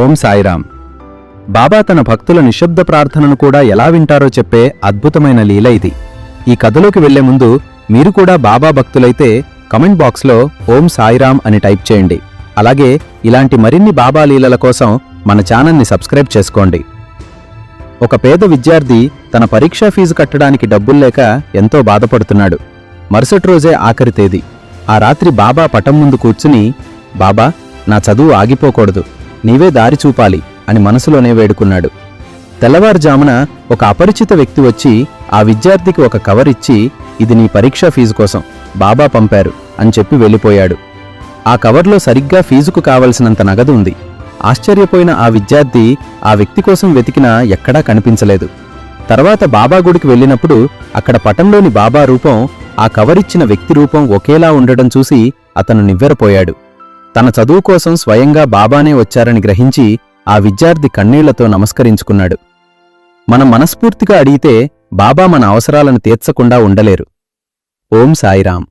ఓం సాయిరాం. బాబా తన భక్తుల నిశ్శబ్ద ప్రార్థనను కూడా ఎలా వింటారో చెప్పే అద్భుతమైన లీల ఇది. ఈ కథలోకి వెళ్లే ముందు మీరు కూడా బాబా భక్తులైతే కమెంట్ బాక్స్లో ఓం సాయిరాం అని టైప్ చేయండి. అలాగే ఇలాంటి మరిన్ని బాబా లీలల కోసం మన ఛానల్ని సబ్స్క్రైబ్ చేసుకోండి. ఒక పేద విద్యార్థి తన పరీక్షా ఫీజు కట్టడానికి డబ్బుల్లేక ఎంతో బాధపడుతున్నాడు. మరుసటి రోజే ఆఖరి తేదీ. ఆ రాత్రి బాబా పటం ముందు కూర్చుని, బాబా, నా చదువు ఆగిపోకూడదు, నీవే దారి చూపాలి అని మనసులోనే వేడుకున్నాడు. తెల్లవారుజామున ఒక అపరిచిత వ్యక్తి వచ్చి ఆ విద్యార్థికి ఒక కవర్ ఇచ్చి, ఇది నీ పరీక్షా ఫీజు కోసం బాబా పంపారు అని చెప్పి వెళ్ళిపోయాడు. ఆ కవర్లో సరిగ్గా ఫీజుకు కావలసినంత నగదు ఉంది. ఆశ్చర్యపోయిన ఆ విద్యార్థి ఆ వ్యక్తి కోసం వెతికినా ఎక్కడా కనిపించలేదు. తర్వాత బాబా గుడికి వెళ్ళినప్పుడు అక్కడ పటంలోని బాబా రూపం, ఆ కవరిచ్చిన వ్యక్తి రూపం ఒకేలా ఉండడం చూసి అతను నివ్వెరపోయాడు. తన చదువు కోసం స్వయంగా బాబానే వచ్చారని గ్రహించి ఆ విద్యార్థి కన్నీళ్లతో నమస్కరించుకున్నాడు. మనం మనస్ఫూర్తిగా అడిగితే బాబా మన అవసరాలను తీర్చకుండా ఉండలేరు. ఓం సాయిరాం.